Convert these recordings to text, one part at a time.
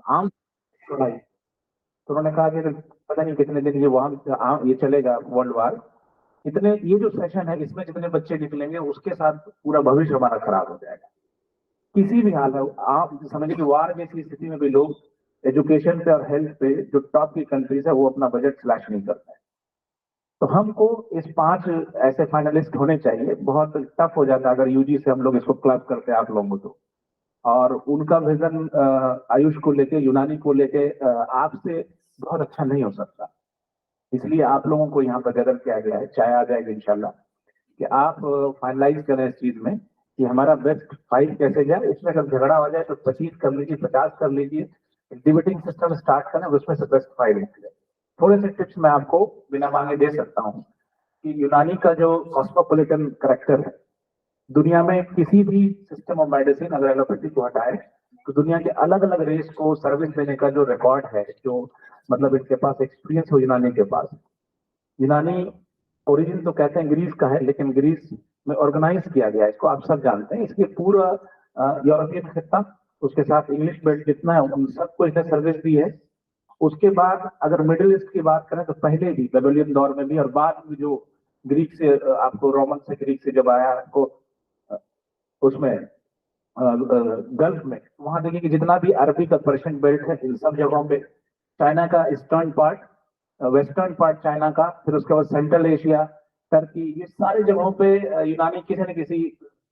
आम पढ़ाई। तो उन्होंने कहा कि पता नहीं कितने दिन ये वहां ये चलेगा वर्ल्ड वार। इतने ये जो सेशन है इसमें जितने बच्चे निकलेंगे उसके साथ पूरा भविष्य हमारा खराब हो जाएगा। किसी भी हाल में आप समझिए कि वार जैसी स्थिति में भी लोग एजुकेशन पे और हेल्थ पे जो टॉप की कंट्रीज है वो अपना बजट स्लैश नहीं करते हैं। तो हमको इस 5 ऐसे फाइनलिस्ट होने चाहिए। बहुत टफ हो जाता है अगर यूजी से हम लोग इसको क्लब करते हैं आप लोगों को। और उनका विजन आयुष को लेके, यूनानी को लेके आपसे बहुत अच्छा नहीं हो सकता। इसलिए आप लोगों को यहाँ पर गदर किया गया है, चाहे आ जाएगा इंशाल्लाह कि आप फाइनलाइज करें इस चीज में कि हमारा बेस्ट 5 कैसे जाए। इसमें अगर झगड़ा हो जाए तो 25 कर लीजिए, 50 कर लीजिए, डिबेटिंग सिस्टम स्टार्ट करें, उसमें से बेस्ट 5 निकले। थोड़े से टिप्स मैं आपको बिना मांगे दे सकता हूँ कि यूनानी का जो कॉस्मोपोलिटन करेक्टर है, दुनिया में किसी भी सिस्टम ऑफ मेडिसिन अगर एलोपैथी को हटाए तो दुनिया के अलग अलग रेस को सर्विस देने का जो रिकॉर्ड है, जो मतलब इनके पास एक्सपीरियंस हो यूनानी के पास। यूनानी ओरिजिन तो कहते हैं ग्रीस का है, लेकिन ग्रीस में ऑर्गेनाइज किया गया है, इसको आप सब जानते हैं। इसके पूरा यूरोपियन खिता, उसके साथ इंग्लिश बेल्ट जितना है उन सबको इसने सर्विस दी है। उसके बाद अगर मिडिल ईस्ट की बात करें तो पहले भी बेबीलोनियन दौर में भी और बाद में जो ग्रीक से आपको रोमन से ग्रीक से जब आया आपको उसमें गल्फ में, वहां देखिए कि जितना भी अरबी का पर्शियन बेल्ट है इन सब जगहों पे, चाइना का eastern part, western part China का, फिर उसके बाद सेंट्रल एशिया, टर्की, ये सारी जगहों पे यूनानी किसी न किसी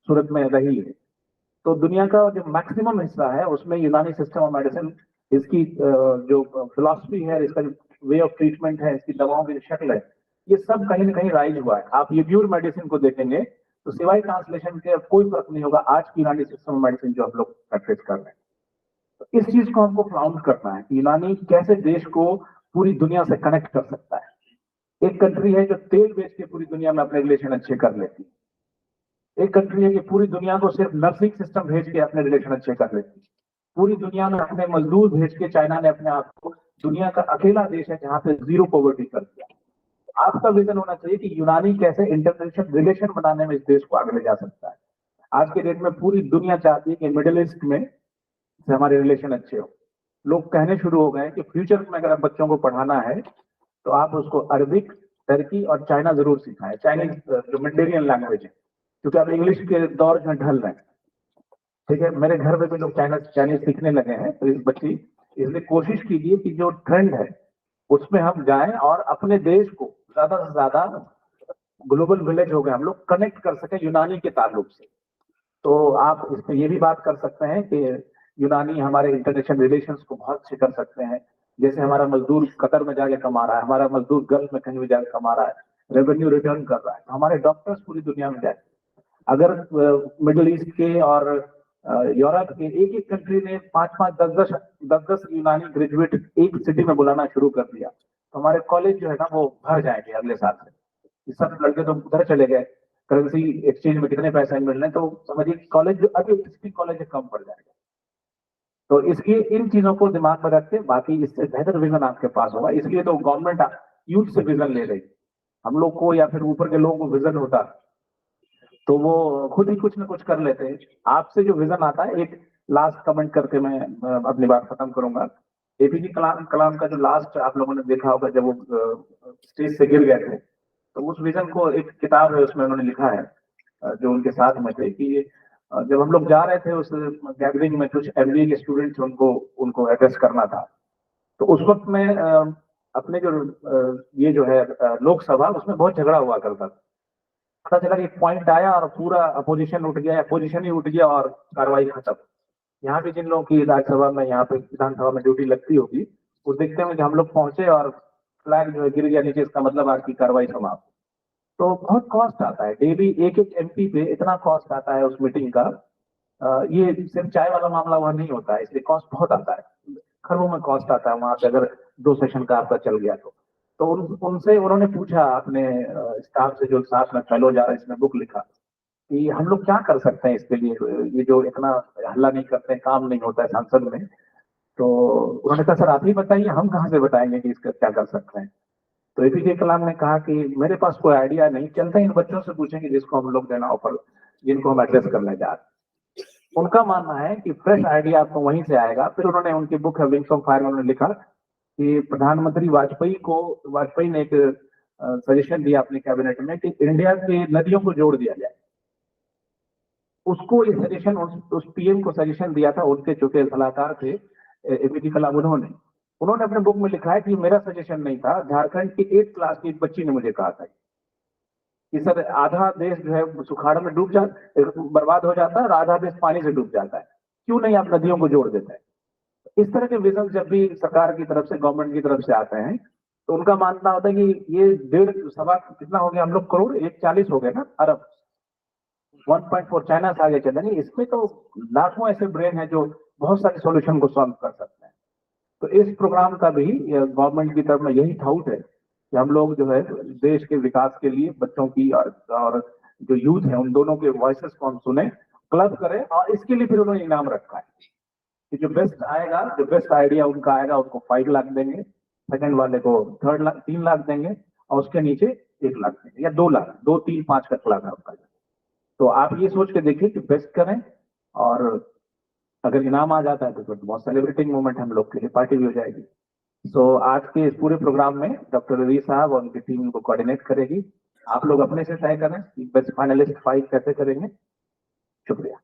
सूरत में रही है। तो दुनिया का जो मैक्सिमम हिस्सा है उसमें यूनानी सिस्टम ऑफ मेडिसिन, इसकी जो फिलॉसफी है, इसका जो वे ऑफ ट्रीटमेंट है, इसकी दवाओं की शक्ल है, ये सब कहीं ना कहीं राइज हुआ है। आप ये प्योर मेडिसिन को देखेंगे तो सिवाय ट्रांसलेशन के कोई फर्क नहीं होगा आज की यूनानी सिस्टम ऑफ मेडिसिन जो हम लोग प्रैक्टिस कर रहे हैं। तो इस चीज को हमको फ्लाउंड करना है कि यूनानी कैसे देश को पूरी दुनिया से कनेक्ट कर सकता है। एक कंट्री है जो तेल बेच के पूरी दुनिया में अपने रिलेशन अच्छे कर लेती है। एक कंट्री है कि पूरी दुनिया को सिर्फ नर्सिंग सिस्टम भेज के अपने रिलेशन अच्छे कर लेती है। पूरी दुनिया में अपने मजदूर भेज के चाइना ने अपने आप को दुनिया का अकेला देश है जहां पे जीरो पॉवर्टी कर दिया। आपका विजन होना चाहिए कि यूनानी कैसे इंटरनेशनल रिलेशन बनाने में इस देश को आगे ले जा सकता है। आज के डेट में पूरी दुनिया चाहती है कि मिडिल ईस्ट में से हमारे रिलेशन अच्छे हो। लोग कहने शुरू हो गए कि फ्यूचर में अगर आप बच्चों को पढ़ाना है तो आप उसको अरबिक, टर्की और चाइना जरूर सिखाएं, चाइनीज जो मंडेरियन लैंग्वेज है, क्योंकि आप इंग्लिश के दौर में ढल रहे हैं। ठीक है, मेरे घर में भी लोग चाइनीज सीखने लगे हैं, तो इस बच्ची इसलिए कोशिश कीजिए कि जो ट्रेंड है उसमें हम जाएं और अपने देश को ज्यादा से ज्यादा ग्लोबल विलेज हो गए हम लोग कनेक्ट कर सके यूनानी के ताल्लुक से। तो आप इसमें ये भी बात कर सकते हैं कि यूनानी हमारे इंटरनेशनल रिलेशंस को बहुत अच्छे कर सकते हैं। जैसे हमारा मजदूर कतर में जाके कमा रहा है, हमारा मजदूर गल्फ में कहीं भी जाके कमा रहा है, रेवेन्यू रिटर्न कर रहा है, तो हमारे डॉक्टर्स पूरी दुनिया में जाए। अगर मिडिल ईस्ट के और यूरोप के एक एक कंट्री ने 5-5, 10-10 यूनानी ग्रेजुएट एक सिटी में बुलाना शुरू कर दिया तो हमारे कॉलेज जो है ना वो भर जाएंगे अगले साल से। ये सब लड़के तो उधर चले गए, करेंसी एक्सचेंज में कितने पैसे मिल रहे हैं, तो समझिए कॉलेज जो अभी existing कॉलेज है कम पड़ जाएगा। तो इसलिए इन चीजों को दिमाग में रखते बाकी इससे बेहतर विजन आपके पास होगा। इसलिए तो गवर्नमेंट यूथ से विजन ले रही। हम लोग को या फिर ऊपर के लोगों को विजन होता तो वो खुद ही कुछ ना कुछ कर लेते हैं। आपसे जो विजन आता है, एक लास्ट कमेंट करके मैं अपनी बात खत्म करूंगा। एपीजे कलाम कलाम का जो लास्ट आप लोगों ने देखा होगा जब वो स्टेज से गिर गए थे, तो उस विजन को एक किताब है उसमें उन्होंने लिखा है, जो उनके साथ में थे कि जब हम लोग जा रहे थे उस गैदरिंग में, कुछ एमबीए के स्टूडेंट्स उनको उनको एड्रेस करना था। तो उस वक्त में अपने जो ये जो है लोकसभा, उसमें बहुत झगड़ा हुआ करता था। पता चला कि पॉइंट आया और पूरा अपोजिशन उठ गया, अपोजिशन ही उठ गया और कार्रवाई खत्म। यहाँ भी जिन लोगों की राज्यसभा में, यहाँ पे विधानसभा में ड्यूटी लगती होगी, वो देखते हैं कि हम लोग पहुंचे और फ्लैग जो है गिर गया नीचे, इसका मतलब आपकी कार्रवाई समाप्त। तो बहुत कॉस्ट आता है, डेली एक एक एमपी पे इतना कॉस्ट आता है उस मीटिंग का। ये सिर्फ चाय वाला मामला वहां नहीं होता है, इसलिए कॉस्ट बहुत आता है, खरबों में कॉस्ट आता है वहां पे अगर 2 सेशन का आपका चल गया तो उनसे उन्होंने पूछा अपने स्टाफ से जो साथ में फेलो जा रहा है, इसमें बुक लिखा कि हम लोग क्या कर सकते हैं इसके लिए, ये जो इतना हल्ला नहीं करते हैं, काम नहीं होता है संसद में। तो उन्होंने कहा सर आप ही बताइए, हम कहाँ से बताएंगे कि इसका क्या कर सकते हैं। तो एपीजे कलाम ने कहा कि मेरे पास कोई आइडिया नहीं, चलते इन बच्चों से पूछेंगे जिसको हम लोग देना ऑफर, जिनको हम एड्रेस करने जा रहे हैं। उनका मानना है कि फ्रेश आइडिया आपको वहीं से आएगा। फिर उन्होंने उनकी बुक है विंग्स ऑफ फायर में उन्होंने लिखा कि प्रधानमंत्री वाजपेयी ने एक सजेशन दिया अपने कैबिनेट में कि इंडिया की नदियों को जोड़ दिया जाए। उसको ये सजेशन उस पीएम को सजेशन दिया था, उनके चुके सलाहकार थे एपीजे कलाम, उन्होंने अपने बुक में लिखा है कि मेरा सजेशन नहीं था, झारखंड की 8th क्लास की एक बच्ची ने मुझे कहा था कि सर आधा देश जो है सुखाड़ में बर्बाद हो जाता है और आधा देश पानी से डूब जाता है, क्यों नहीं आप नदियों को जोड़ देते हैं। इस तरह के विजन जब भी सरकार की तरफ से, गवर्नमेंट की तरफ से आते हैं, तो उनका मानना होता है कि ये 1.5 कितना हो गया हम लोग करोड़, 140 हो गए ना अरब, 1.4 चाइना से आगे चलेंगे। इसमें तो लाखों ऐसे ब्रेन है जो बहुत सारे सॉल्यूशन को सॉल्व कर सकते हैं। तो इस प्रोग्राम का भी गवर्नमेंट की तरफ में यही थाउट है कि हम लोग जो है देश के विकास के लिए बच्चों की और जो यूथ है उन दोनों के वॉइसेस को हम सुने, क्लब करें, और इसके लिए फिर उन्होंने इनाम रखा है कि जो बेस्ट आएगा, जो बेस्ट आइडिया उनका आएगा उसको 5 लाख देंगे, सेकंड वाले को 3 लाख देंगे, और उसके नीचे 1 लाख देंगे, या 2 लाख, 2, 3, 5 का लाख आपका। तो आप ये सोच के देखिए कि बेस्ट करें, और अगर इनाम आ जाता है तो फिर बहुत सेलिब्रेटिंग मोमेंट हम लोग के लिए, पार्टी भी हो जाएगी। तो आज के इस पूरे प्रोग्राम में डॉक्टर रवि साहब और उनकी टीम को कोऑर्डिनेट करेगी। आप लोग अपने से तय करें कि बेस्ट फाइनलिस्ट 5 कैसे करेंगे। शुक्रिया।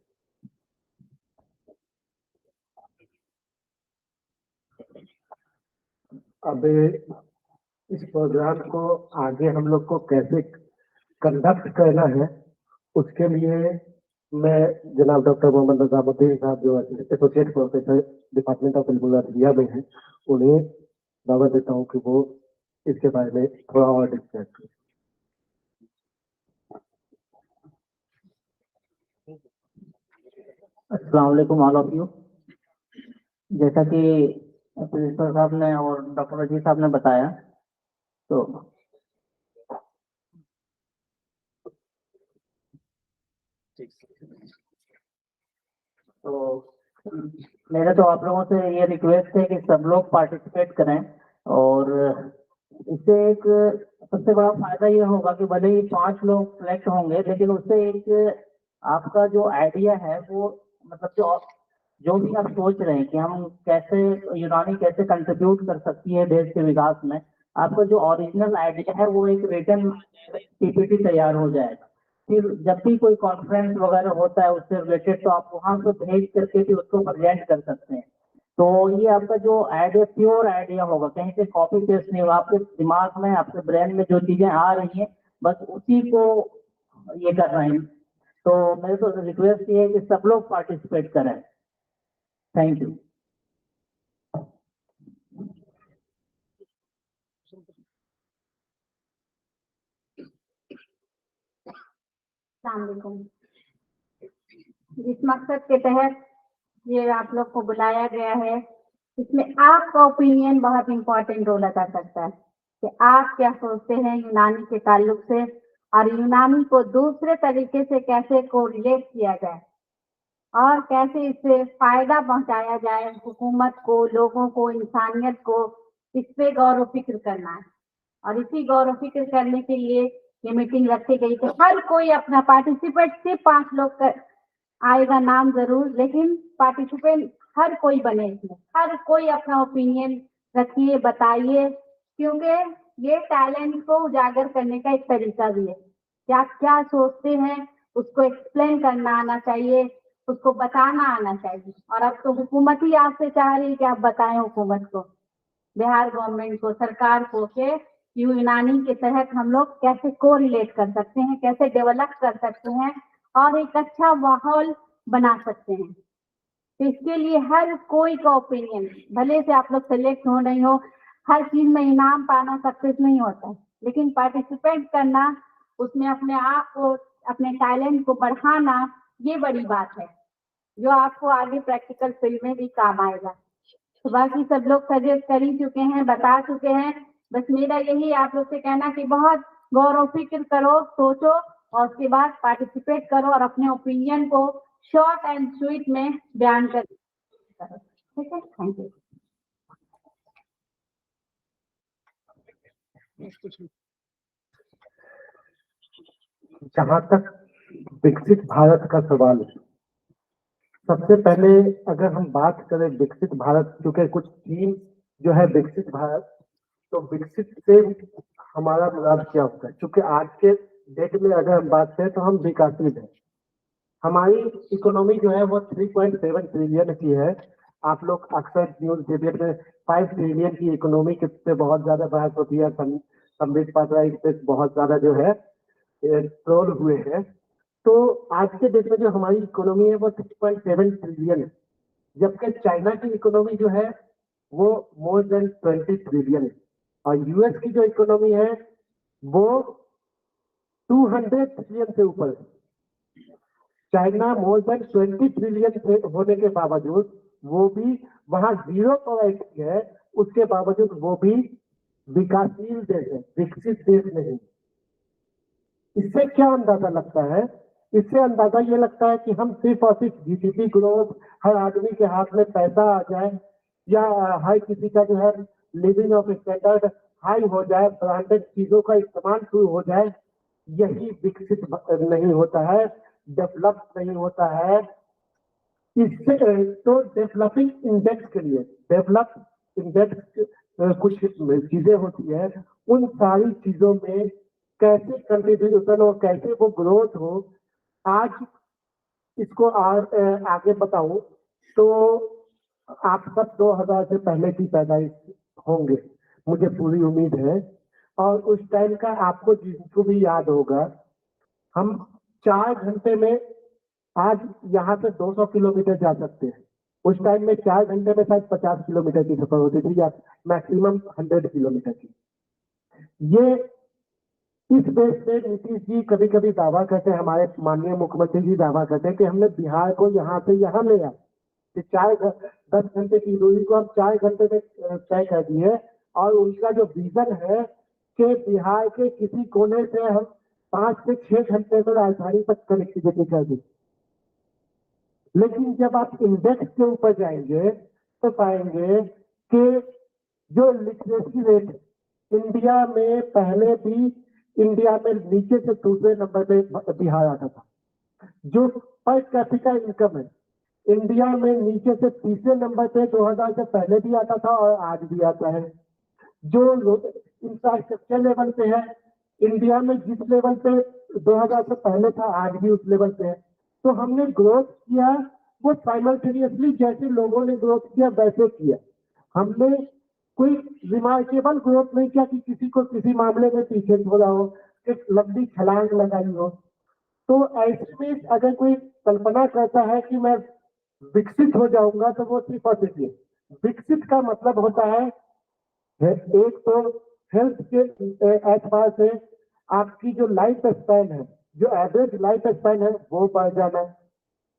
अब इस प्रोग्राम को आगे हम लोग को कैसे कंडक्ट करना है, उसके लिए मैं जनाब डॉक्टर मोहम्मद निजामुद्दीन साहब जो associate professor department of India में हैं, उन्हें दावत देता हूं कि वो इसके बारे में थोड़ा और डिस्कस करें। अस्सलाम वालेकुम ऑल ऑफ यू। जैसा कि प्रिंसिपल साहब ने और डॉक्टर रजीज साहब ने बताया, तो मेरा तो आप लोगों से ये रिक्वेस्ट है कि सब लोग पार्टिसिपेट करें, और इससे एक सबसे बड़ा फायदा ये होगा कि भले ही 5 लोग सिलेक्ट होंगे, लेकिन उससे एक आपका जो आइडिया है वो, मतलब जो भी आप सोच रहे हैं कि हम कैसे यूनानी कैसे कंट्रीब्यूट कर सकती है देश के विकास में, आपका जो ओरिजिनल आइडिया है वो एक रिटन पीपीटी तैयार हो जाएगा। फिर जब भी कोई कॉन्फ्रेंस वगैरह होता है उससे रिलेटेड, तो आप वहां से भेज करके भी उसको प्रेजेंट कर सकते हैं। तो ये आपका जो आइडिया प्योर आइडिया होगा, कहीं से कॉपी पेस्ट नहीं होगा, आपके दिमाग में, आपके ब्रेन में जो चीजें आ रही हैं बस उसी को ये कर रहे हैं। तो मेरे तो रिक्वेस्ट ये है कि सब लोग पार्टिसिपेट करें। Thank you. अस्सलामुअलैकुम। जिस मकसद के तहत ये आप लोग को बुलाया गया है, इसमें आपका ओपिनियन बहुत इम्पोर्टेंट रोल अदा करता है कि आप क्या सोचते हैं यूनानी के ताल्लुक से, और यूनानी को दूसरे तरीके से कैसे कोरिलेट किया जाए और कैसे इससे फायदा पहुंचाया जाए हुकूमत को, लोगों को, इंसानियत को। इस पे गौर व फिक्र करना है, और इसी गौर व फिक्र करने के लिए ये मीटिंग रखी गई। तो हर कोई अपना पार्टिसिपेट, सिर्फ 5 लोग कर आएगा नाम जरूर, लेकिन पार्टिसिपेंट हर कोई बने इसमें, हर कोई अपना ओपिनियन रखिए, बताइए, क्योंकि ये टैलेंट को उजागर करने का एक तरीका भी है कि आप क्या सोचते हैं उसको एक्सप्लेन करना आना चाहिए, उसको बताना आना चाहिए। और अब तो हुकूमत ही आपसे चाह रही है कि आप बताएं हुकूमत को, बिहार गवर्नमेंट को, सरकार को, कि यूनानी के तहत हम लोग कैसे कोरिलेट कर सकते हैं, कैसे डेवलप कर सकते हैं और एक अच्छा माहौल बना सकते हैं। तो इसके लिए हर कोई का ओपिनियन, भले से आप लोग सेलेक्ट हो नहीं हो, हर चीज में इनाम पाना सक्सेस नहीं होता, लेकिन पार्टिसिपेट करना, उसमें अपने आप को, अपने टैलेंट को बढ़ाना, ये बड़ी बात है जो आपको आगे प्रैक्टिकल फील्ड में भी काम आएगा। तो बाकी सब लोग सजेस्ट कर ही चुके हैं, बता चुके हैं। बस मेरा यही आप लोग से कहना कि बहुत गौर फिक्र करो, सोचो, और उसके बाद पार्टिसिपेट करो और अपने ओपिनियन को शॉर्ट एंड स्वीट में बयान करो। ठीक है, थैंक यू। जहां तक विकसित भारत का सवाल है, सबसे पहले अगर हम बात करें विकसित भारत, क्योंकि कुछ थीम जो है विकसित भारत, तो विकसित से हमारा मुराद क्या होता है? क्योंकि आज के डेट में अगर हम बात करें तो हम विकासशील हैं। हमारी इकोनॉमी जो है वो 3.7 ट्रिलियन की है। आप लोग अक्सर न्यूज डिबेट में 5 ट्रिलियन की इकोनॉमी पे बहुत ज्यादा बहस होती है। संबित पात्रा इस पे बहुत ज्यादा जो है ट्रोल हुए हैं। तो आज के डेट में जो हमारी इकोनॉमी है वो 6.7 ट्रिलियन है, जबकि चाइना की इकोनॉमी जो है वो मोर देन 20 ट्रिलियन है, और यूएस की जो इकोनॉमी है वो 200 ट्रिलियन से ऊपर है। चाइना मोर देन 20 ट्रिलियन होने के बावजूद वो भी वहां 0 है, उसके बावजूद वो भी विकासशील देश है, विकसित देश नहीं। इससे क्या अंदाजा लगता है? इससे अंदाजा ये लगता है कि हम सिर्फ और सिर्फ जीडीपी ग्रोथ, हर आदमी के हाथ में पैसा आ जाए, या हर किसी का जो है लिविंग ऑफ स्टैंडर्ड हाई हो जाए, ब्रांडेड चीजों का इस्तेमाल शुरू हो जाए, यही विकसित नहीं होता है, डेवलप नहीं होता है। इससे तो डेवलपिंग इंडेक्स के लिए डेवलप इंडेक्स कुछ चीजें होती है, उन सारी चीजों में कैसे कंट्रीब्यूशन हो, कैसे वो ग्रोथ हो, आज इसको आगे बताऊं तो आप सब 2000 से पहले की पैदाइश होंगे, मुझे पूरी उम्मीद है। और उस टाइम का आपको जिसको भी याद होगा, हम 4 घंटे में आज यहाँ से 200 किलोमीटर जा सकते हैं। उस टाइम में 4 घंटे में शायद 50 किलोमीटर की सफर होती थी, या मैक्सिमम 100 किलोमीटर की। ये इस बेस पे नीतीश जी कभी कभी दावा करते हैं, हमारे माननीय मुख्यमंत्री जी दावा करते हैं कि हमने बिहार को यहाँ से यहाँ ले आया, कि 10 घंटे की दूरी को हम 4 घंटे में तय कर दिए। और उनका जो विजन है कि बिहार के किसी कोने से हम 5 से 6 घंटे में राजधानी तक कनेक्टिविटी कर दी। लेकिन जब आप इंडेक्स के ऊपर जाएंगे तो पाएंगे कि जो लिटरेसी रेट इंडिया में पहले भी इंडिया में नीचे से दूसरे नंबर पे बिहार आता था। जो पर कैपिटा इनकम है इंडिया में नीचे से तीसरे नंबर पे 2000 से पहले भी आता था और आज भी आता है। जो इंफ्रास्ट्रक्चर लेवल पे है इंडिया में जिस लेवल पे 2000 से पहले था आज भी उस लेवल पे है। तो हमने ग्रोथ किया वो साइमल्टेनियसली, जैसे लोगों ने ग्रोथ किया वैसे किया। हमने कोई रिमार्केबल ग्रोथ नहीं किया कि किसी को किसी मामले में पीछे छोड़ा हो, एक लंबी छलांग लगाई हो। तो ऐसे में अगर कोई कल्पना करता है कि मैं विकसित हो जाऊंगा तो वो सिर्फ और सिर्फ ये विकसित का मतलब होता है एक तो हेल्थ के एतबार से आपकी जो लाइफ स्पैन है, जो एवरेज लाइफ स्पैन है वो बढ़ जाना,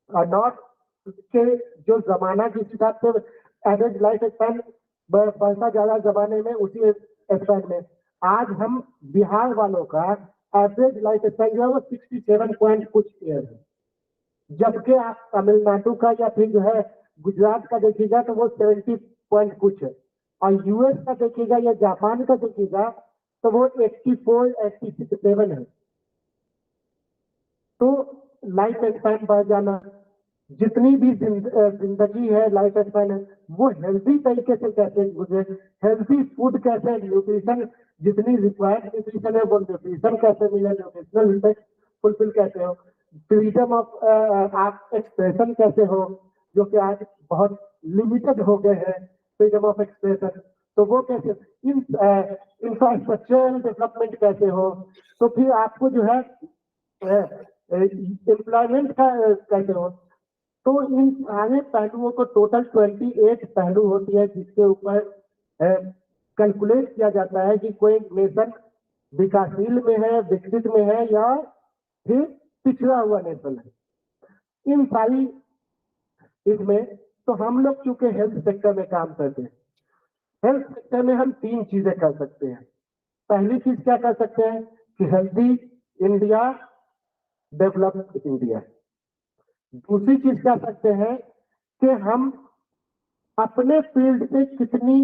और नॉट के जो जमाना जिस हिसाब से एवरेज लाइफ स्पैन बढ़ता जा रहा जमाने में, उसी स्पैन में आज हम बिहार वालों का एवरेज लाइफ स्पैन जो है वो 67 पॉइंट कुछ ईयर है, जबकि आप तमिलनाडु का या फिर जो है गुजरात का देखिएगा तो वो 70 पॉइंट कुछ है, और यूएस का देखिएगा या जापान का देखिएगा तो वो 84 87 है। तो लाइफ स्पैन बढ़ जाना, जितनी भी जिंदगी है लाइफ स्पैन है वो हेल्थी तरीके से कैसे गुजरे, हेल्थी फूड कैसे, न्यूट्रिशन जितनी रिक्वायर्ड न्यूट्रिशन है वो न्यूट्रिशन कैसे मिले, न्यूट्रिशनल इंटेक्स फुलफिल कैसे हो, फ्रीडम ऑफ आप एक्सप्रेशन कैसे हो, जो कि आज बहुत लिमिटेड हो गए हैं फ्रीडम ऑफ एक्सप्रेशन, तो वो कैसे, इंफ्रास्ट्रक्चर डेवलपमेंट कैसे हो, तो फिर आपको जो है एम्प्लॉयमेंट का कैसे हो। तो इन सारे पहलुओं को टोटल 28 पहलू होती है जिसके ऊपर कैलकुलेट किया जाता है कि कोई नेशन विकासशील में है, विकसित में है, या फिर पिछड़ा हुआ नेशन है। इन सारी इसमें तो हम लोग चूंकि हेल्थ सेक्टर में काम करते हैं, हेल्थ सेक्टर में हम 3 चीजें कर सकते हैं। पहली चीज क्या कर सकते हैं कि हेल्थी इंडिया, डेवलप्ड इंडिया। दूसरी चीज क्या सकते हैं कि हम अपने फील्ड से कितनी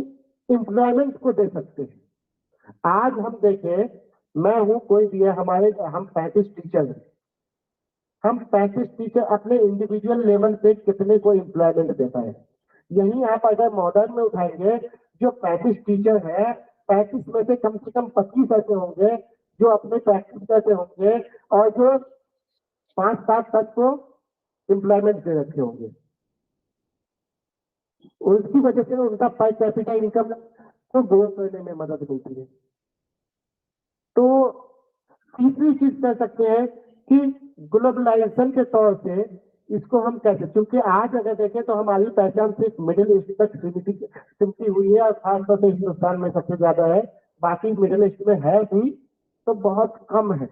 एम्प्लॉयमेंट को दे सकते हैं। आज हम देखें, मैं हूं, कोई भी है, हम 35 टीचर हैं, हम 35 टीचर अपने इंडिविजुअल लेवल पे कितने को एम्प्लॉयमेंट दे पाए। यही आप अगर मॉडर्न में उठाएंगे, जो 35 टीचर है, 35 में से कम 25 ऐसे होंगे जो अपने प्रैक्टिस करते होंगे और जो 5-7 तक को एम्प्लॉयमेंट दे रखे होंगे। उसकी वजह से उनका पर कैपिटा इनकम को ग्रो करने में मदद मिलती है। तो तीसरी चीज कर सकते हैं कि ग्लोबलाइजेशन के तौर से इसको हम कैसे, क्योंकि आज अगर देखें तो हमारी पहचान सिर्फ मिडिल ईस्ट तक सिमटी हुई है और खासतौर से हिंदुस्तान में सबसे ज्यादा है, बाकी मिडिल ईस्ट में है भी तो बहुत कम है।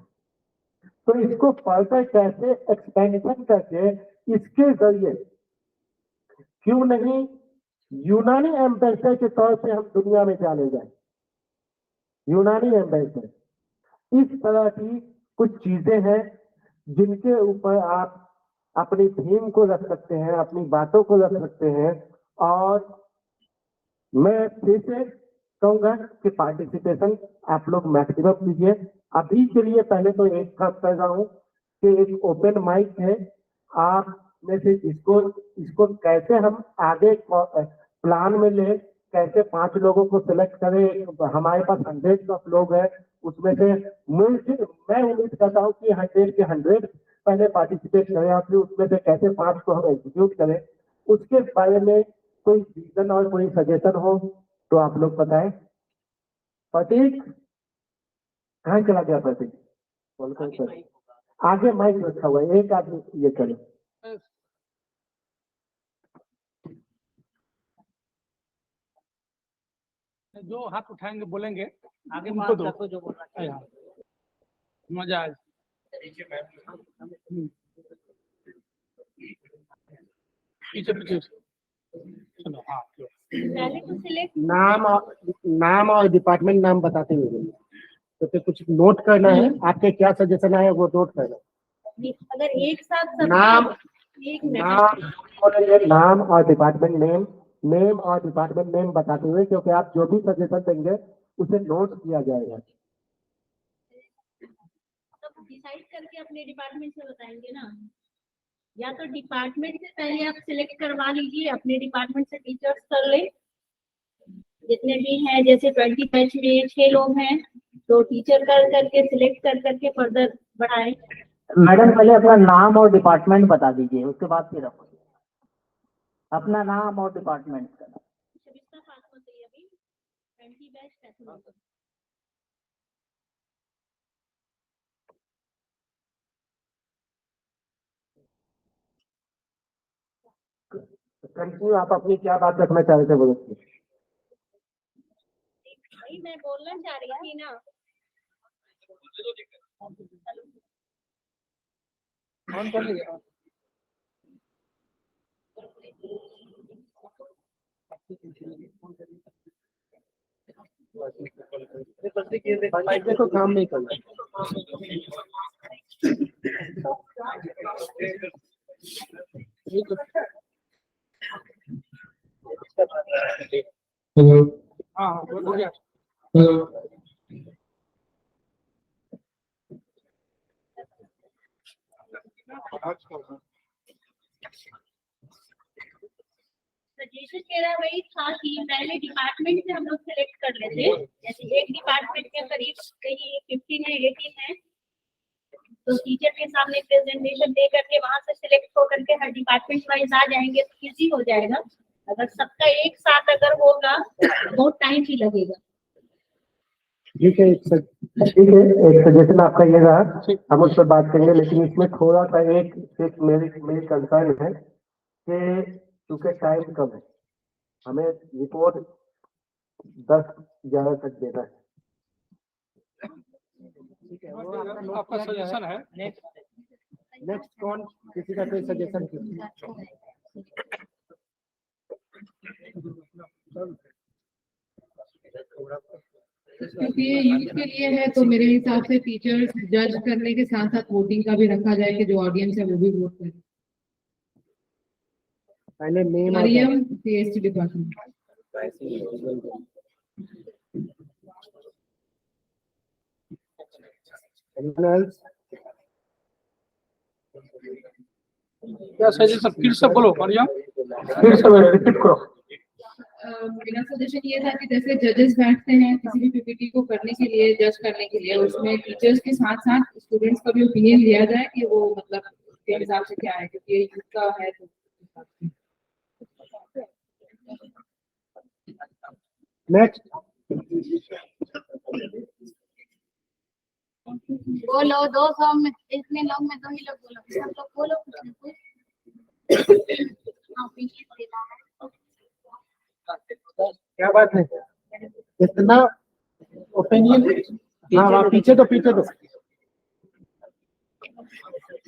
तो इसको फर्दर कैसे एक्सपेंशन करके इसके जरिए क्यों नहीं यूनानी एम्बेसडर के तौर से हम दुनिया में जाने जाए। यूनानी एम्बेसडर, इस तरह की कुछ चीजें हैं जिनके ऊपर आप अपनी थीम को रख सकते हैं, अपनी बातों को रख सकते हैं। और मैं फिर से कहूंगा कि पार्टिसिपेशन आप लोग मैक्सिमम कीजिए। अभी के लिए पहले तो एक काम कर रहा हूँ कि एक ओपन माइक है, आप में से इसको कैसे हम आगे प्लान में ले, कैसे 5 लोगों को सिलेक्ट करें। हमारे पास 100 लोग हैं, उसमें से मैं उम्मीद करता हूँ कि 100 के 100 पहले पार्टिसिपेट करें और फिर उसमें से कैसे 5 को हम एग्जीक्यूट करें, उसके बारे में कोई विजन और कोई सजेशन हो तो आप लोग बताएं। प्रतीक कहाँ चला गया? प्रतीक बोल कर आगे माइक रखा हुआ है, एक आदमी ये करे। जो हाथ उठाएंगे बोलेंगे आगे उनको दो, जो बोलना मजा आए। पीछे चलो। हाँ, नाम और डिपार्टमेंट नाम बताते हुए तो फिर कुछ नोट करना है, आपके क्या सजेशन आए वो नोट करना। अगर एक साथ सब नाम एक नाम और डिपार्टमेंट नेम और डिपार्टमेंट नेम बताते हुए, क्योंकि आप जो भी सजेशन देंगे उसे नोट किया जाएगा। डिसाइड करके अपने डिपार्टमेंट से बताएंगे ना, या तो डिपार्टमेंट से पहले आप सिलेक्ट करवा लीजिए, अपने डिपार्टमेंट से टीचर्स कर ले जितने भी हैं। जैसे 20 बैच में 6 लोग हैं तो टीचर कर करके सिलेक्ट कर करके फर्दर बढ़ाएं। मैडम पहले अपना नाम और डिपार्टमेंट बता दीजिए, उसके बाद फिर अपना नाम और डिपार्टमेंट का। अभी 20 बैच कंटिन्यू, आप अपनी क्या बात रखना चाह रहे थे बोलो। मैं बोलना चाह रही थी ना, ऑन कर लिया। देखो काम नहीं करना। हाँ हो गया। सजेशन मेरा वही था कि पहले डिपार्टमेंट से हम लोग सेलेक्ट कर लेते। जैसे एक डिपार्टमेंट के करीब कहीं 15 है 18 है, तो टीचर के सामने प्रेजेंटेशन दे करके वहां से सिलेक्ट होकर के हर डिपार्टमेंट वाइज आ जाएंगे तो इजी हो जाएगा। अगर सबका एक साथ अगर होगा बहुत टाइम ही लगेगा। ठीक है, एक सजेशन आपका ये रहा, हम उस पर बात करेंगे। लेकिन इसमें थोड़ा सा एक मेरी कंसर्न है कि क्योंकि टाइम कम है, हमें रिपोर्ट 10-11 तक देना है। ठीक है, वो आपका सजेशन है। नेक्स्ट कौन, किसी का कोई सजेशन? क्योंकि ये यूथ के लिए है तो मेरे हिसाब से टीचर्स जज करने के साथ साथ वोटिंग का भी रखा जाए कि जो ऑडियंस है वो भी वोट करे। पहले नेम मरियम, CST डिपार्टमेंट। क्या सजेशन फिर से बोलो बढ़िया। फिर से रिपीट करो। मेरा सजेशन ये था कि जैसे जजेस बैठते हैं किसी भी पीपीटी को करने के लिए, जज करने के लिए, उसमें टीचर्स के साथ साथ स्टूडेंट्स का भी ओपिनियन लिया जाए कि वो मतलब उसके हिसाब से क्या है, क्योंकि ये यूथ का है तो। नेक्स्ट बोलो 200 में इतने लोग में 2 ही लोग बोलो, सब लोग बोलो कुछ ना कुछ। opinion देना है। क्या बात है, इतना ओपिनियन। हाँ हाँ, पीछे तो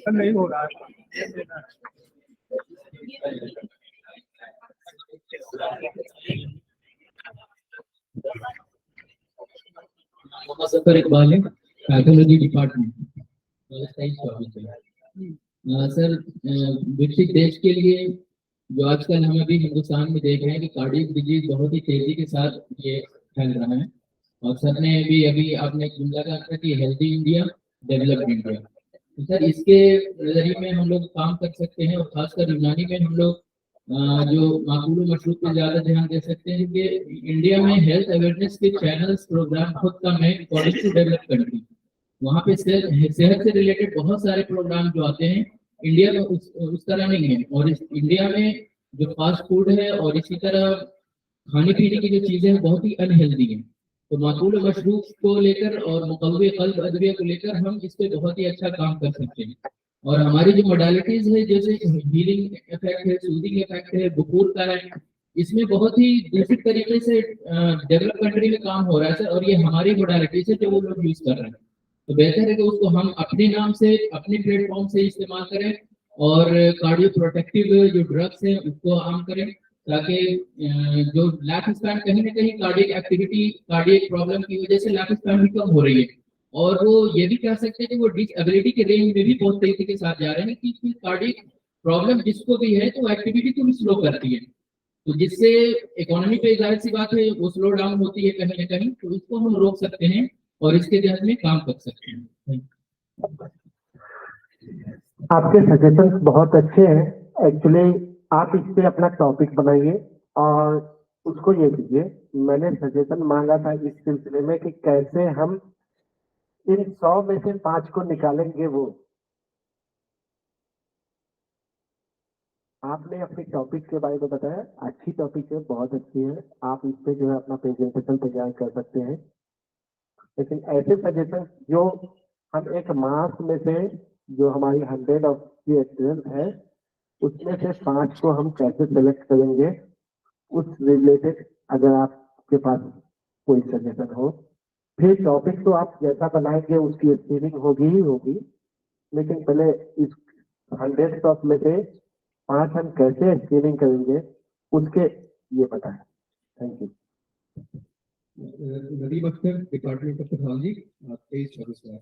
नहीं हो रहा सर इकबाल है, पैथोलॉजी डिपार्टमेंट। सर विकसित देश के लिए जो आजकल हम अभी हिंदुस्तान में देख रहे हैं कि कार्डियक डिजीज बहुत ही तेजी के साथ ये फैल रहा है, और सर ने भी अभी आपने एक जुमला कहा था कि हेल्दी इंडिया डेवलप्ड इंडिया। तो सर इसके नजरिए में हम लोग काम कर सकते हैं, और खासकर यूनानी में हम लोग जो माकूल मशरूत पे ज्यादा ध्यान दे सकते हैं, कि इंडिया में हेल्थ अवेयरनेस के चैनल्स प्रोग्राम बहुत कम है अकॉर्डिंग टू डेवलप कंट्री। वहाँ पे सेहत से रिलेटेड बहुत सारे प्रोग्राम जो आते हैं, इंडिया में उस तरह नहीं है। और इस इंडिया में जो फास्ट फूड है और इसी तरह खाने पीने की जो चीजें हैं बहुत ही अनहेल्दी हैं। तो माकूल मशरूब को लेकर और मुकव्वे क़ल्ब अदविया को लेकर हम इस पे बहुत ही अच्छा काम कर सकते हैं। और हमारी जो मोडालिटीज है, जैसे हीलिंग इफेक्ट है, सूदिंग इफेक्ट है, बुखूर का है, इसमें बहुत ही दूसरी तरीके से डेवलप कंट्री में काम हो रहा है सर, और ये हमारी मोडालिटीज है जो वो लोग यूज कर रहे हैं। तो बेहतर है कि उसको हम अपने नाम से, अपने प्लेटफॉर्म से इस्तेमाल करें, और कार्डियो प्रोटेक्टिव जो ड्रग्स हैं उसको आम करें, ताकि जो लाइफ स्पैन कहीं ना कहीं कार्डियक एक्टिविटी, कार्डियक प्रॉब्लम की वजह से लाइफ स्पैन भी कम हो रही है। और वो ये भी कह सकते हैं कि वो डिसएबिलिटी के रेंज में भी बहुत तेजी के साथ जा रहे हैं, कि कार्डियक प्रॉब्लम जिसको भी है तो एक्टिविटी को भी स्लो करती है, तो जिससे इकोनॉमी पे जाहिर सी बात है वो स्लो डाउन होती है कहीं ना कहीं। तो इसको हम रोक सकते हैं और इसके तहत में काम कर सकते हैं। आपके सजेशंस बहुत अच्छे हैं। एक्चुअली आप इस पे अपना टॉपिक बनाइए और उसको ये कीजिए। मैंने सजेशन मांगा था इस सिलसिले में कि कैसे हम इन 100 में से 5 को निकालेंगे। वो आपने अपने टॉपिक के बारे में बताया, अच्छी टॉपिक है, बहुत अच्छी है। आप इस पे जो है अपना प्रेजेंटेशन तैयार कर सकते हैं। लेकिन ऐसे सजेशन जो हम एक मास में से, जो हमारी 100 ऑफ की स्टूडेंट है, उसमें से 5 को हम कैसे सेलेक्ट करेंगे, उस रिलेटेड अगर आपके पास कोई सजेशन हो। फिर टॉपिक तो आप जैसा बनाएंगे उसकी स्क्रीनिंग होगी ही होगी, लेकिन पहले इस 100 टॉप में से 5 हम कैसे स्क्रीनिंग करेंगे उसके ये बताएं। Thank you. Nadeem Akhtar, department of technology, 23-24 class.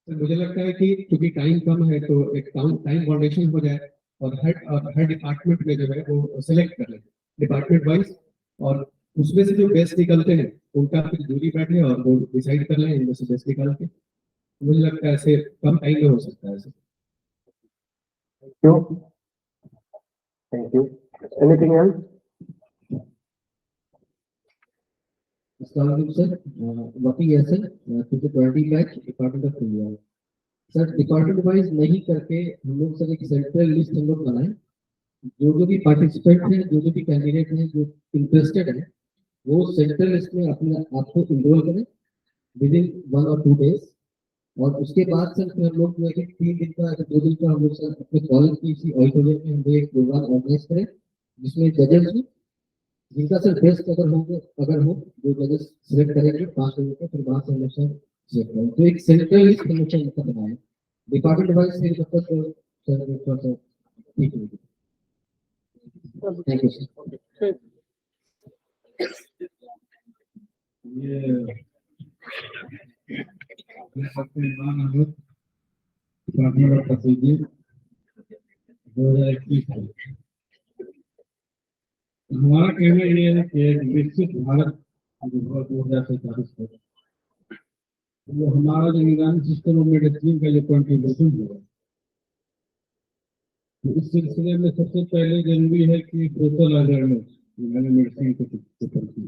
Sir मुझे लगता है कि क्योंकि टाइम कम है तो एक टाइम फाउंडेशन हो जाए, और हर डिपार्टमेंट में जो है वो सेलेक्ट कर ले डिपार्टमेंट वाइज, और उसमें से जो बेस्ट निकलते हैं उनका फिर दूरी बैठे और वो डिसाइड कर लें इनमें से बेस्ट निकाल के। मुझे लगता है ऐसे कम टाइम में हो सकता है ऐसे। Thank you. Anything else? Sir working है sir, 20 batch department of India. Sir department wise नहीं करके हम लोग सर एक सेंट्रल लिस्ट हम लोग बनाएं, जो भी पार्टिसिपेंट हैं, जो भी कैंडिडेट हैं जो इंटरेस्टेड है, वो सेंट्रल लिस्ट में अपने आपको इनरोल करें विद इन 1 और 2 डेज। और उसके बाद सर फिर हम लोग जो है 3 दिन का 2 दिन का हम लोग सर अपने कॉलेज की इसी ऑडिटोरियम में हम लोग एक प्रोग्राम ऑर्गेनाइज करें, जिसमें जजेस भी जिनका सर बेस्ट अगर हो जो जजेस सिलेक्ट करेंगे 5 लोगों को, फिर वहां से हम लोग सर सिलेक्ट करेंगे। तो एक सेंट्रल लिस्ट हम लोग बनाए डिपार्टमेंट वाइज से, तब तक सर ठीक है। Thank you sir. हमारा कहना ये है कि विकसित भारत 2047 है, वो हमारा जो निगरानी सिस्टम ऑफ मेडिसिन का जो कंट्रीब्यूशन होगा इस सिलसिले में सबसे पहले जरूरी है कि सोशल अवेयरनेस मेडिसिन के प्रति,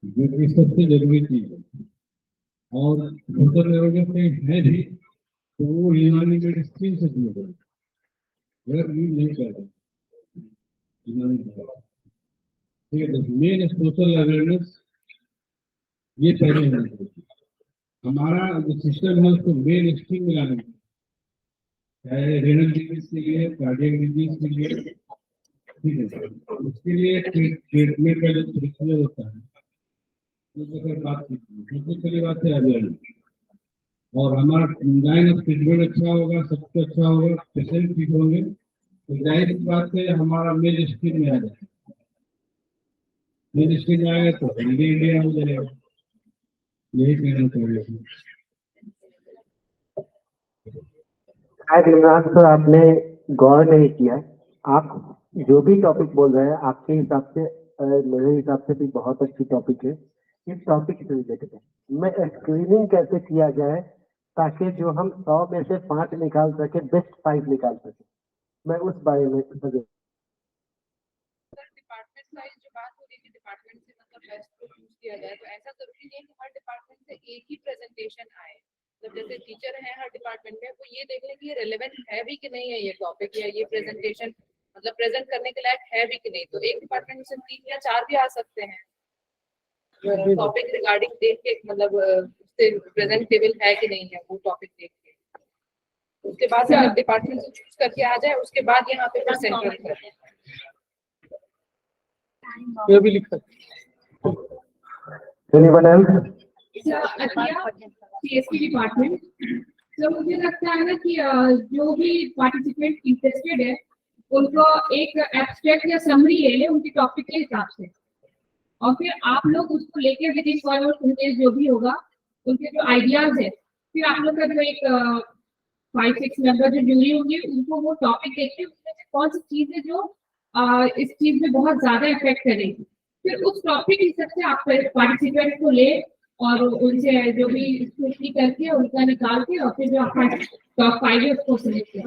ये सबसे जरूरी चीज है। और सोशल अवेयरनेस है भी तो वो यूनानी मेडिसिन से जुड़े हैं, अगर यूज नहीं कर रहे ठीक है। तो मेन सोशल अवेयरनेस ये पहले होना चाहिए। हमारा जो सिस्टम है उसको मेन स्ट्रीम में लाना चाहिए, चाहे रेनल डिजीज के लिए, कार्डियक डिजीज के लिए, ठीक है। उसके लिए ट्रीटमेंट का जो प्रोसीजर होता है उस पर बात कीजिए। सबसे पहली बात है अवेयरनेस, और हमारा लाइन ऑफ ट्रीटमेंट अच्छा होगा, सबसे अच्छा होगा, पेशेंट ठीक होंगे, तो जाहिर सी बात है हमारा मेन स्ट्रीम में आ जाएगा। मेन स्ट्रीम में आएगा तो इंडिया हो जाएगा। यही कहना चाहिए। शायद इमरान सर आपने गौर नहीं किया, आप जो भी टॉपिक बोल रहे हैं आपके हिसाब से मेरे हिसाब से भी बहुत अच्छी टॉपिक है। इस टॉपिक से रिलेटेड है, मैं स्क्रीनिंग कैसे किया जाए ताकि जो हम 100 में से 5 निकाल सके, बेस्ट 5 निकाल सके, मैं उस बारे में डिपार्टमेंट वाइज जो बात हो रही थी, डिपार्टमेंट से मतलब बेस्ट को चूज किया जाए, तो ऐसा जरूरी नहीं है कि हर डिपार्टमेंट से एक ही प्रेजेंटेशन आए। मतलब जैसे टीचर है हर डिपार्टमेंट में, वो ये देख लें कि ये रेलेवेंट है भी कि नहीं है ये टॉपिक, या ये प्रेजेंटेशन मतलब प्रेजेंट करने के लायक है भी कि नहीं। तो एक डिपार्टमेंट से 3 या 4 भी आ सकते हैं टॉपिक रिगार्डिंग देख के, मतलब उससे प्रेजेंटेबल है कि नहीं है वो टॉपिक देख के। उसके बाद से डिपार्टमेंट से चूज करके आ जाए, उसके बाद यहाँ पे फिर सेंटर करें। ये भी लिख सकते एनीवन एल्स? CSC department. तो मुझे लगता है ना कि जो भी पार्टिसिपेंट इंटरेस्टेड है उनको एक एब्स्ट्रैक्ट या समरी ले ले उनके टॉपिक के हिसाब से, और फिर आप लोग उसको लेके विद इन 1 और 2 डेज जो भी होगा उनके जो आइडियाज है, फिर आप लोग का जो एक 5-6 मेंबर जो जूरी होंगे उनको वो टॉपिक देखते उसमें से कौन सी चीज है जो इस चीज में बहुत ज्यादा इफेक्ट करेगी, फिर उस टॉपिक के हिसाब से आप पार्टिसिपेंट को ले और उनसे जो भी स्क्रूटनी करके उनका निकाल के और फिर जो आपका टॉप 5 है उसको सिलेक्ट करें।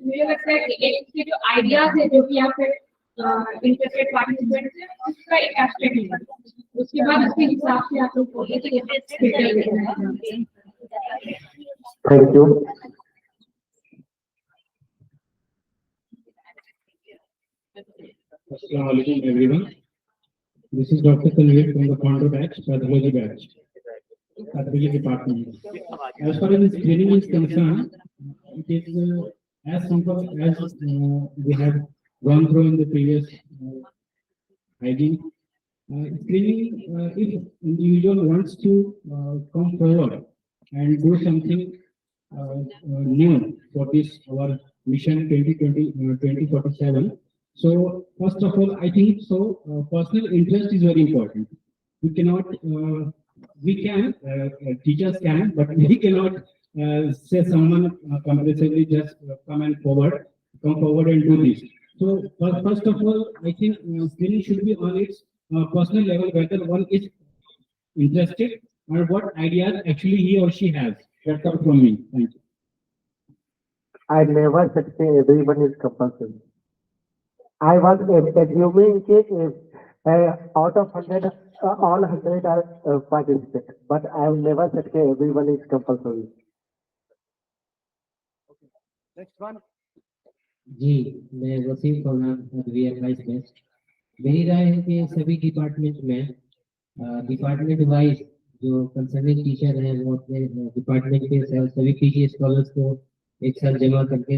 मुझे लगता है कि एक के जो आइडियाज है जो कि आप इंटरेस्टेड पार्टिसिपेंट है उसका एक एब्स्ट्रैक्ट निकालना, उसके बाद उसके हिसाब से आप लोग thank you. Assalamualaikum everyone. This is Dr. Tanvir from the Founder Batch, Pathology Batch, Pathology Department. As far as screening is concerned, it is as simple as we have gone through in the previous hygiene. Screening, if individual wants to come forward and do something new for this our mission 2047. So first of all, I think so personal interest is very important. We cannot, we can, teachers can, but we cannot say someone compulsively just come forward and do this. So first of all, I think screening should be on its personal level, whether one is interested or what ideas actually he or she has. That's all from me. Thank you. I never said everyone is compulsory. I was assuming out of 100, all 100 are participants, but I have never said everyone is compulsory. Next one. जी, मैं वसीम फरमान अदविया वाइस बेस्ट। मेरी राय है कि सभी department में डिपार्टमेंट वाइज जो कंसर्निंग टीचर हैं वो अपने डिपार्टमेंट के सभी पीजी स्कॉलर्स को एक साथ जमा करके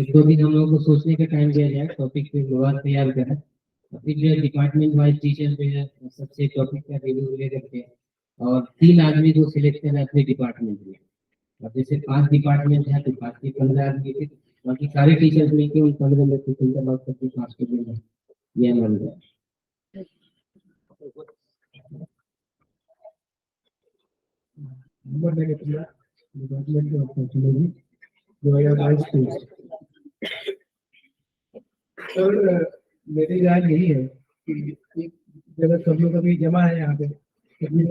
1-2 दिन हम लोगों को सोचने का टाइम दिया जाए, टॉपिक पे विवाद तैयार करें, फिर जो डिपार्टमेंट वाइज टीचर जो है सबसे टॉपिक का रिव्यू ले करके और 3 आदमी को सिलेक्ट करना अपने डिपार्टमेंट में। अब जैसे 5 डिपार्टमेंट है तो 5 के 15 आदमी थे, बाकी सारे टीचर्स मिलकर उन 15 में से फिल्टर आउट करके 5 को देना, ये मान लिया। सर मेरी राय यही है कि जब सब लोग अभी जमा है यहाँ पे,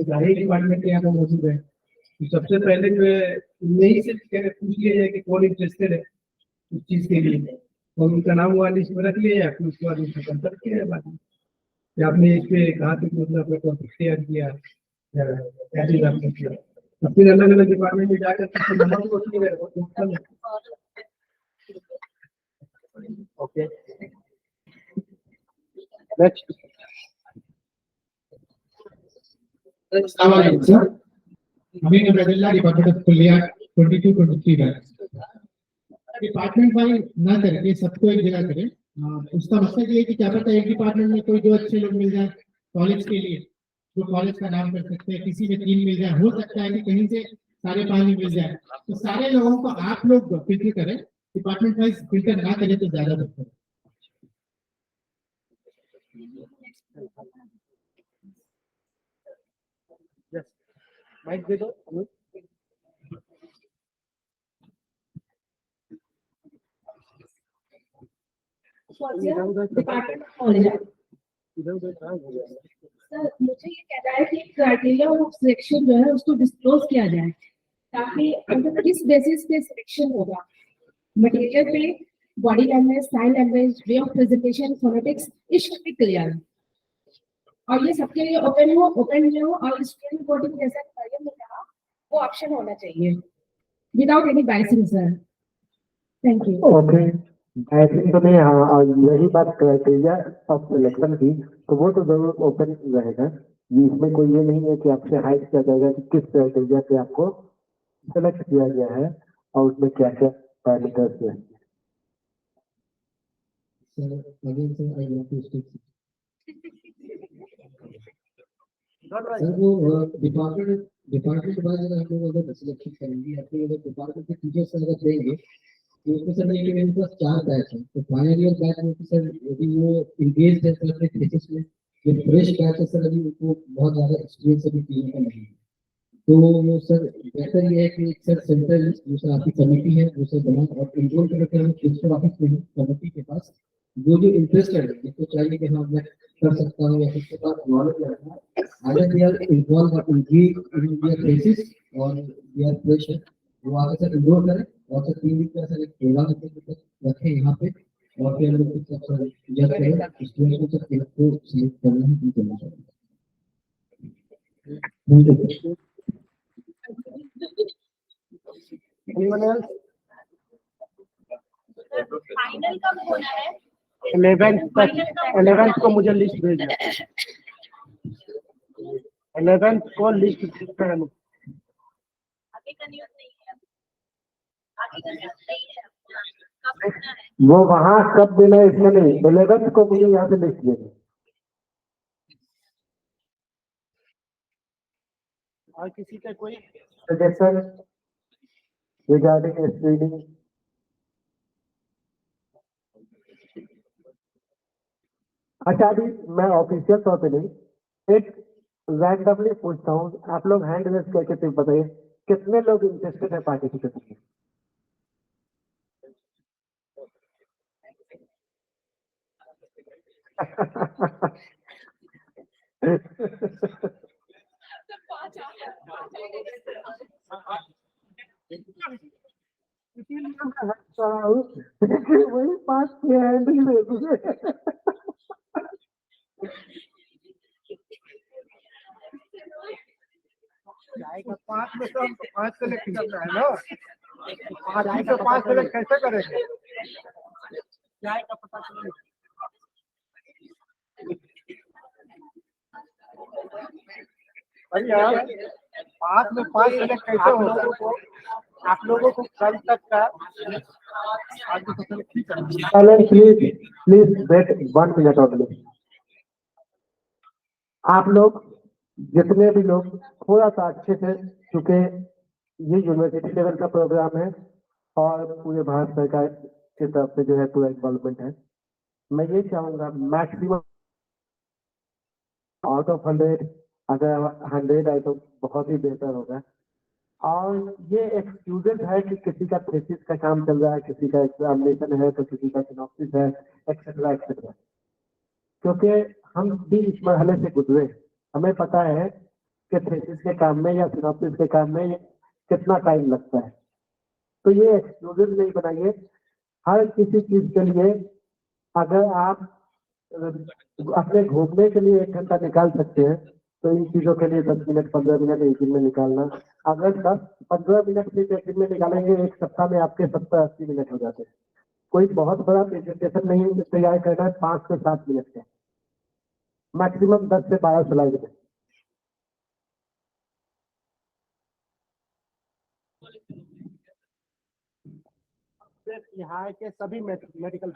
सारे डिपार्टमेंट के यहाँ पे मौजूद है, तो सबसे पहले जो है नहीं से पूछ लिया जाए कि कौन इंटरेस्टेड है, उस चीज के लिए, और उनका नाम हुआ लिस्ट में रख लिया, फिर उसके बाद उसको कंसल्ट किया बाद में कि आपने इस पे कहा कि मतलब अपना टॉपिक तैयार किया या क्या चीज आपने किया, तो फिर अलग अलग डिपार्टमेंट में जाकर किसी नंबर को उसकी ओके, नेक्स्ट। हमें रविला डिपार्टमेंट ऑफ पुलिया 22-23 बैच डिपार्टमेंट वाइज ना करके सबको एक जगह करें। उसका मकसद ये है कि क्या पता एक डिपार्टमेंट में कोई 2 अच्छे लोग मिल जाए कॉलेज के लिए, जो कॉलेज का नाम कर सकते हैं, किसी में 3 मिल जाए, हो सकता है कि कहीं से सारे 5 मिल जाए, तो सारे लोगों को आप लोग फिल्टर करें, डिपार्टमेंट वाइज फिल्टर ना करें तो ज्यादा बेहतर है। माइक दे दो। डिपार्टमेंट कॉलेज सर, मुझे ये कहना है कि क्राइटेरिया ऑफ सिलेक्शन जो है उसको डिस्क्लोज किया जाए, ताकि अगर किस बेसिस पे सिलेक्शन होगा, मटेरियल पे, body language, sign language, way of presentation, phonetics, it should be clear और ये सबके लिए ओपन हो और स्टूडेंट रिपोर्टिंग जैसा कार्य में कहा वो ऑप्शन होना चाहिए without any biasing sir. Thank you. Okay, ऐसे तो नहीं। हाँ, और यही बात क्राइटेरिया ऑफ सिलेक्शन की, तो वो तो जरूर ओपन रहेगा। ये इसमें कोई ये नहीं है कि आपसे हाइड किया जाएगा कि किस क्राइटेरिया पे आपको सेलेक्ट किया गया है और उसमें क्या क्या पैरामीटर्स हैं। सर वो डिपार्टमेंट वाइज अगर हम लोग अगर सिलेक्शन करेंगे या फिर अगर डिपार्टमेंट के टीचर्स अगर देंगे तो उसमें सर ये मेरे पास 4 बैच है, तो फाइनल ईयर बैच में सर यदि वो इंगेज है सर अपने थीसिस में, जो फ्रेश बैच है सर अभी उनको बहुत ज्यादा एक्सपीरियंस अभी क्लियर का नहीं है, तो वो सर बेहतर ये है कि सर सेंट्रल जो सर आपकी कमेटी है वो सर बना और कंट्रोल करके हम प्रिंसिपल ऑफिस में कमेटी के पास वो जो इंटरेस्टेड है जिसको चाहिए कि हाँ मैं कर सकता हूँ या जिसके पास नॉलेज है, अगर they are involve in their thesis और दे आर फ्रेश, वो आगे सर इन्वॉल्व करें और सर 3 वीक का सर एक प्रोग्राम रखें यहाँ पे और फिर हम लोग सर जज करें स्टूडेंट को सर को सिलेक्ट करना है करना चाहिए। फाइनल कब होना है? 11th को मुझे लिस्ट भेजना, 11th को लिस्ट करना। आगे का न्यूज़ नहीं है, आगे का न्यूज़ नहीं है, कब होना है? वो वहाँ कब देना है इसमें नहीं, 11th को मुझे यहाँ से लिस्ट देना। और किसी का कोई सजेशन रिगार्डिंग स्क्रीनिंग? अच्छा, अभी मैं ऑफिशियल तौर पे नहीं, एक रैंडमली पूछता हूँ, आप लोग हैंड रेज करके सिर्फ बताइए कितने लोग इंटरेस्टेड है पार्टिसिपेट में। वही 5 के हैंड ही दे दूंगे। जाएगा 5 में से हमको 5 सेलेक्ट करना है ना, 5 में से 5 सेलेक्ट कैसे करेंगे? जाएगा पता चलेगा। अरे यार 5 में 5 सेलेक्ट कैसे होगा? आप लोगों को कल तक का आगे तो सेलेक्ट ही करना है। Please wait 1 minute only. आप लोग जितने भी लोग थोड़ा सा अच्छे से, चूंकि ये यूनिवर्सिटी लेवल का प्रोग्राम है और पूरे भारत सरकार की तरफ से जो है पूरा इन्वॉल्वमेंट है, मैं ये चाहूंगा मैक्सिमम आउट ऑफ 100 अगर 100 आए तो बहुत ही बेहतर होगा। और ये एक्सक्यूजेज है कि किसी का थीसिस का काम चल रहा है, किसी का एग्जामिनेशन है, तो किसी का सिनॉप्सिस है, एक्सेट्रा एक्सेट्रा, क्योंकि हम भी इस मरहले से गुजरे, हमें पता है कि थीसिस के काम में या सिनॉप्सिस के काम में कितना टाइम लगता है। तो ये एक्सक्यूजेज नहीं बनाइए, हर किसी चीज के लिए अगर आप अपने घूमने के लिए 1 घंटा निकाल सकते हैं तो इन चीजों के लिए 10 मिनट 15 मिनट एक दिन में निकालना, अगर 10-15 मिनट भी एक दिन में निकालेंगे, एक सप्ताह में आपके 70-80 मिनट हो जाते हैं। कोई बहुत बड़ा प्रेजेंटेशन नहीं तैयार करना है, 5 से 7 मिनट का, मैक्सिमम 10 से 12 स्लाइड में। यहाँ के सभी मेडिकल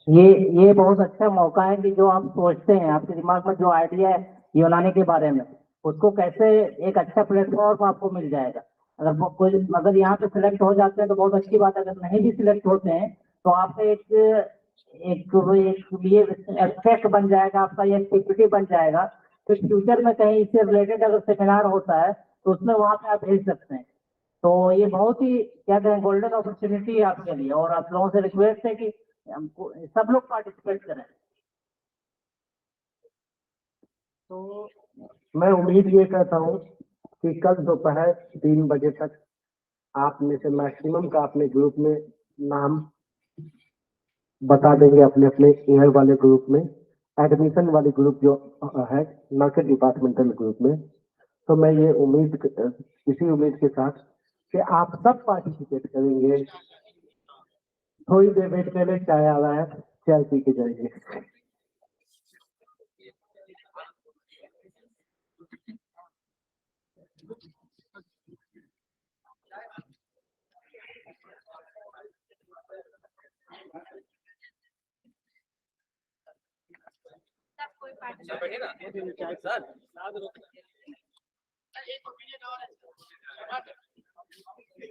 ये बहुत अच्छा मौका है कि जो आप सोचते हैं, आपके दिमाग में जो आइडिया है यूनानी के बारे में, उसको कैसे एक अच्छा प्लेटफॉर्म आपको मिल जाएगा। अगर यहाँ पे सिलेक्ट हो जाते हैं तो बहुत अच्छी बात है, अगर नहीं भी सिलेक्ट होते हैं तो आपका एक ये एब्स्ट्रैक्ट बन जाएगा, आपका ये पीपीटी बन जाएगा। तो फ्यूचर में कहीं इससे रिलेटेड अगर सेमिनार होता है तो उसमें वहाँ पे आप भेज सकते हैं। तो ये बहुत ही क्या कहें गोल्डन अपॉर्चुनिटी है आपके लिए, और आप लोगों से रिक्वेस्ट है कि हमको सब लोग पार्टिसिपेट करें। तो मैं उम्मीद ये करता हूँ कि कल दोपहर 3 बजे तक आप में से मैक्सिमम का अपने ग्रुप में नाम बता देंगे, अपने अपने एयर वाले ग्रुप में, एडमिशन वाले ग्रुप जो है, न कि डिपार्टमेंटल ग्रुप में। तो मैं ये इसी उम्मीद के साथ कि आप सब पार्टिसिपेट करेंगे। थोड़ी देर वेट करें, चाय आ रहा है, चाय पी के जाएंगे।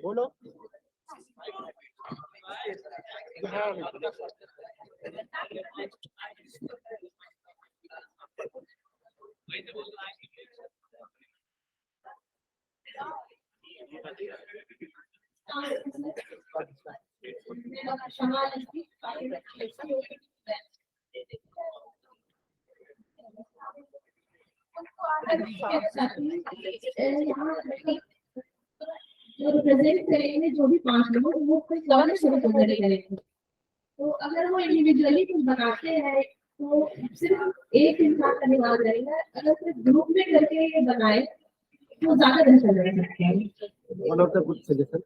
बोलो। रिप्रेजेंट करेंगे जो भी 5 लोग, वो कोई कौन से रिप्रेजेंट करेंगे। तो अगर वो इंडिविजुअली कुछ बनाते हैं तो सिर्फ एक इंसान का निकाल जाएगा, अगर सिर्फ ग्रुप में करके बनाए तो ज्यादा बेहतर रह सकते हैं। One of the good suggestion.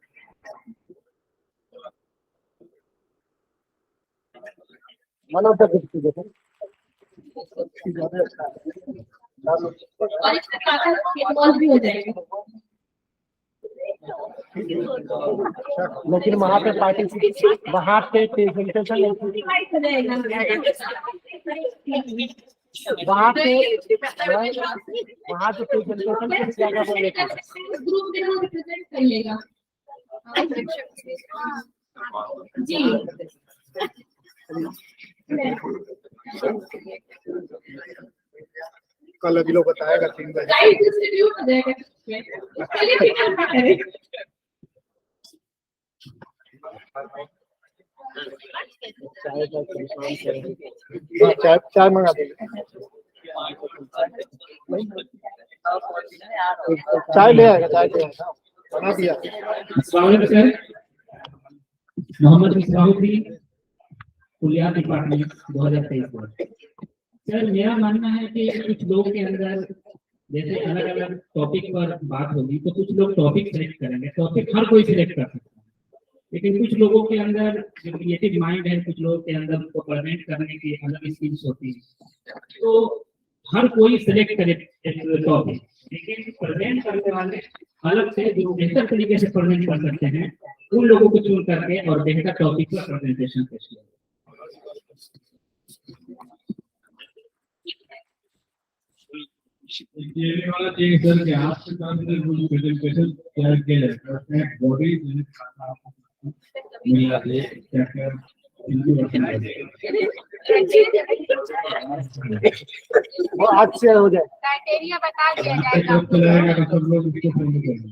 One of the good suggestion. और इसके साथ इन्वॉल्व भी हो जाएगा। लेकिन वहाँ पे प्रेजेंटेशन वहाँ पे प्रेजेंटेशन क्या बोलेगा ग्रुप में वो रिप्रेजेंट करिएगा जी। कल अभी लोग बताएगा 3 बजे। गाइड डिस्ट्रीब्यूट हो जाएगा, उसके लिए फिक्र ना करें। चाय मंगा देंगे, चाय ले आएगा, चाय ले आएगा, बना दिया। Sir Mohammad Misbahuddin, Kulliyat department 2023। Sir मेरा मानना है कि कुछ लोग के अंदर जैसे अलग अलग टॉपिक पर बात होगी तो कुछ लोग टॉपिक सिलेक्ट करेंगे, टॉपिक हर कोई सिलेक्ट कर सकता है, लेकिन कुछ लोगों के अंदर जो क्रिएटिव माइंड है, कुछ लोगों के अंदर उसको प्रेजेंट करने की अलग स्किल्स होती है, तो हर कोई सिलेक्ट करे टॉपिक, लेकिन प्रेजेंट करने वाले अलग से जो बेहतर तरीके से प्रेजेंट कर सकते हैं उन लोगों को चुन करके और बेहतर टॉपिक पर प्रेजेंटेशन पेश किया। ये वाला चाहिए सर कि आपके साथ जो प्रेजेंटेशन तैयार किया जाएगा उसमें बॉडी मिला दे क्या क्या वो आज से हो जाए, क्राइटेरिया बता दिया जाएगा। सब चलाएगा तो सब लोग उसको फॉलो करेंगे।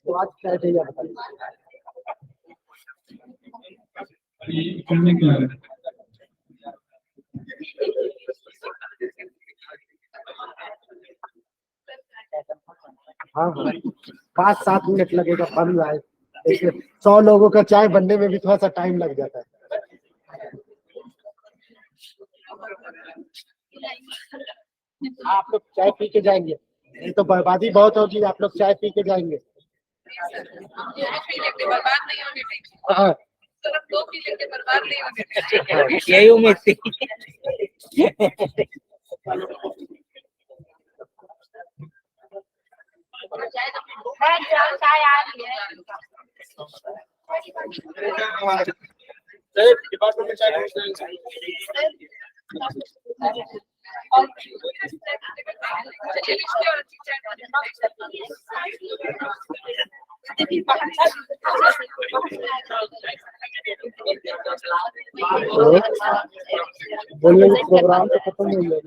तो आज क्राइटेरिया बता दीजिए। ये करने क्या है हाँ 5-7 मिनट लगेगा बन रहा है। 100 लोगों का चाय बनने में भी थोड़ा सा टाइम लग जाता है। आप लोग चाय पी के जाएंगे, नहीं तो बर्बादी बहुत होगी, आप लोग चाय पी के जाएंगे। बर्बाद नहीं होने देंगे, हाँ सिर्फ 2 पी लेंगे, बर्बाद नहीं होने देंगे। यही उम्मीद थी। चाय आ रही है। बोलिए, प्रोग्राम तो खत्म हो गया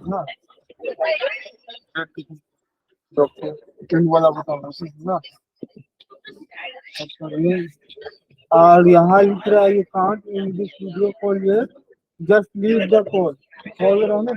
ना, वाला बताओ ना। और यहाँ लिख रहा है, you can't in this video call ये just leave the call, call रहा ना।